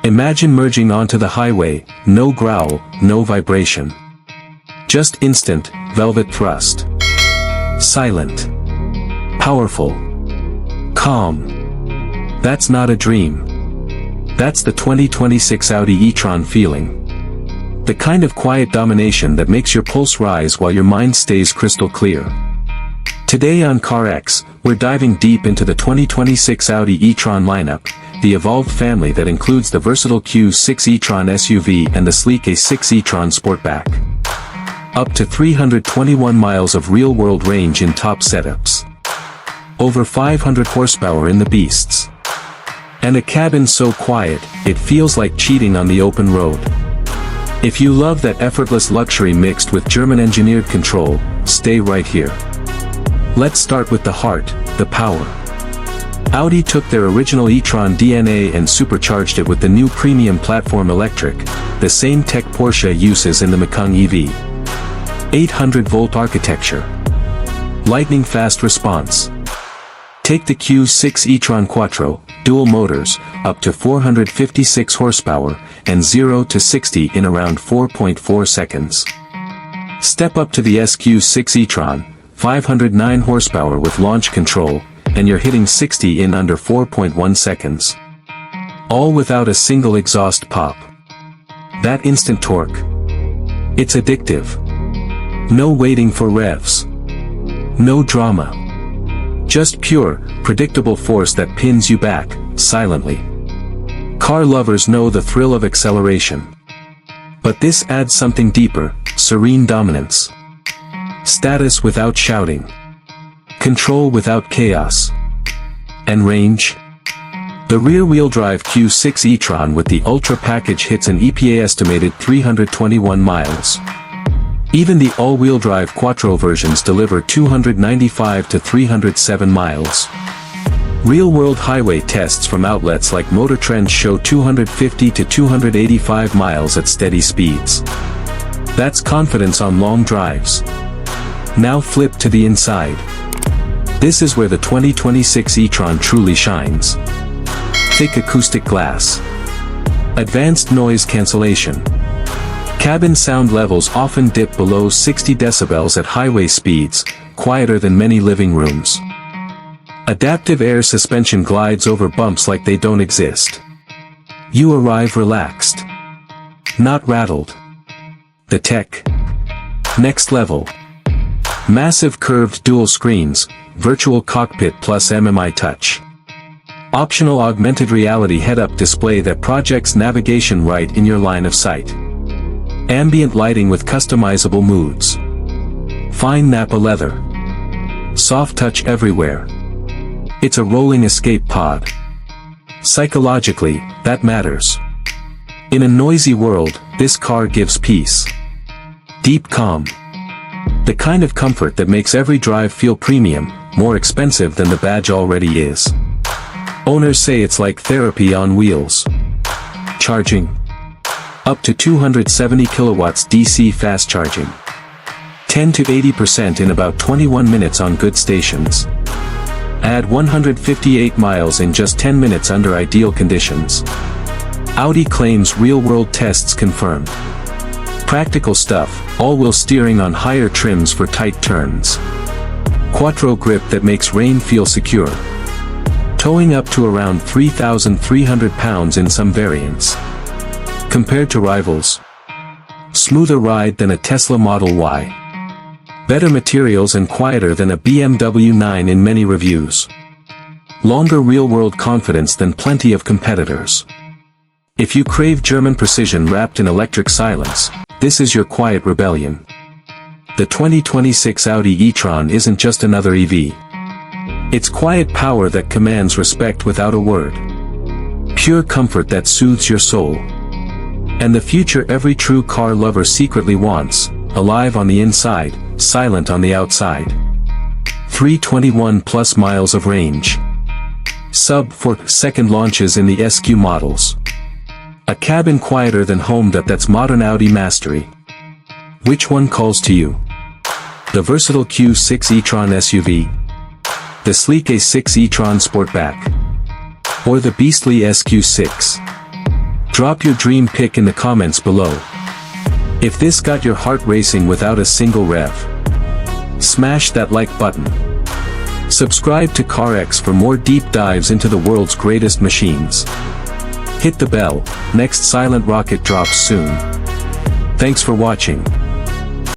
Imagine merging onto the highway, no growl, no vibration. Just instant, velvet thrust. Silent. Powerful. Calm. That's not a dream. That's the 2026 Audi e-tron feeling. The kind of quiet domination that makes your pulse rise while your mind stays crystal clear. Today on CarX, we're diving deep into the 2026 Audi e-tron lineup, the evolved family that includes the versatile Q6 e-tron SUV and the sleek A6 e-tron Sportback. Up to 321 miles of real-world range in top setups. Over 500 horsepower in the beasts. And a cabin so quiet, it feels like cheating on the open road. If you love that effortless luxury mixed with German-engineered control, stay right here. Let's start with the heart, the power. Audi took their original e-tron DNA and supercharged it with the new premium platform electric, the same tech Porsche uses in the Macan EV. 800-volt architecture. Lightning-fast response. Take the Q6 e-tron Quattro, dual motors, up to 456 horsepower, and 0 to 60 in around 4.4 seconds. Step up to the SQ6 e-tron, 509 horsepower with launch control, and you're hitting 60 in under 4.1 seconds. All without a single exhaust pop. That instant torque. It's addictive. No waiting for revs. No drama. Just pure, predictable force that pins you back, silently. Car lovers know the thrill of acceleration. But this adds something deeper, serene dominance. Status without shouting. Control without chaos. And range? The rear-wheel drive Q6 e-tron with the Ultra package hits an EPA-estimated 321 miles. Even the all-wheel drive Quattro versions deliver 295 to 307 miles. Real-world highway tests from outlets like Motor Trend show 250 to 285 miles at steady speeds. That's confidence on long drives. Now flip to the inside. This is where the 2026 e-tron truly shines. Thick acoustic glass. Advanced noise cancellation. Cabin sound levels often dip below 60 decibels at highway speeds, quieter than many living rooms. Adaptive air suspension glides over bumps like they don't exist. You arrive relaxed. Not rattled. The tech. Next level. Massive curved dual screens, virtual cockpit plus MMI touch. Optional augmented reality head-up display that projects navigation right in your line of sight. Ambient lighting with customizable moods. Fine Napa leather. Soft touch everywhere. It's a rolling escape pod. Psychologically, that matters. In a noisy world, this car gives peace. Deep calm. The kind of comfort that makes every drive feel premium, more expensive than the badge already is. Owners say it's like therapy on wheels. Charging. Up to 270 kilowatts DC fast charging. 10 to 80% in about 21 minutes on good stations. Add 158 miles in just 10 minutes under ideal conditions. Audi claims real-world tests confirm. Practical stuff, all-wheel steering on higher trims for tight turns. Quattro grip that makes rain feel secure. Towing up to around 3,300 pounds in some variants. Compared to rivals. Smoother ride than a Tesla Model Y. Better materials and quieter than a BMW 9 in many reviews. Longer real-world confidence than plenty of competitors. If you crave German precision wrapped in electric silence, this is your quiet rebellion. The 2026 Audi e-tron isn't just another EV. It's quiet power that commands respect without a word. Pure comfort that soothes your soul. And the future every true car lover secretly wants, alive on the inside, silent on the outside. 321 plus miles of range. Sub-4 second launches in the SQ models. A cabin quieter than home that's modern Audi mastery. Which one calls to you? The versatile Q6 e-tron SUV? The sleek A6 e-tron Sportback? Or the beastly SQ6? Drop your dream pick in the comments below. If this got your heart racing without a single rev, smash that like button. Subscribe to CarX for more deep dives into the world's greatest machines. Hit the bell, next silent rocket drops soon. Thanks for watching.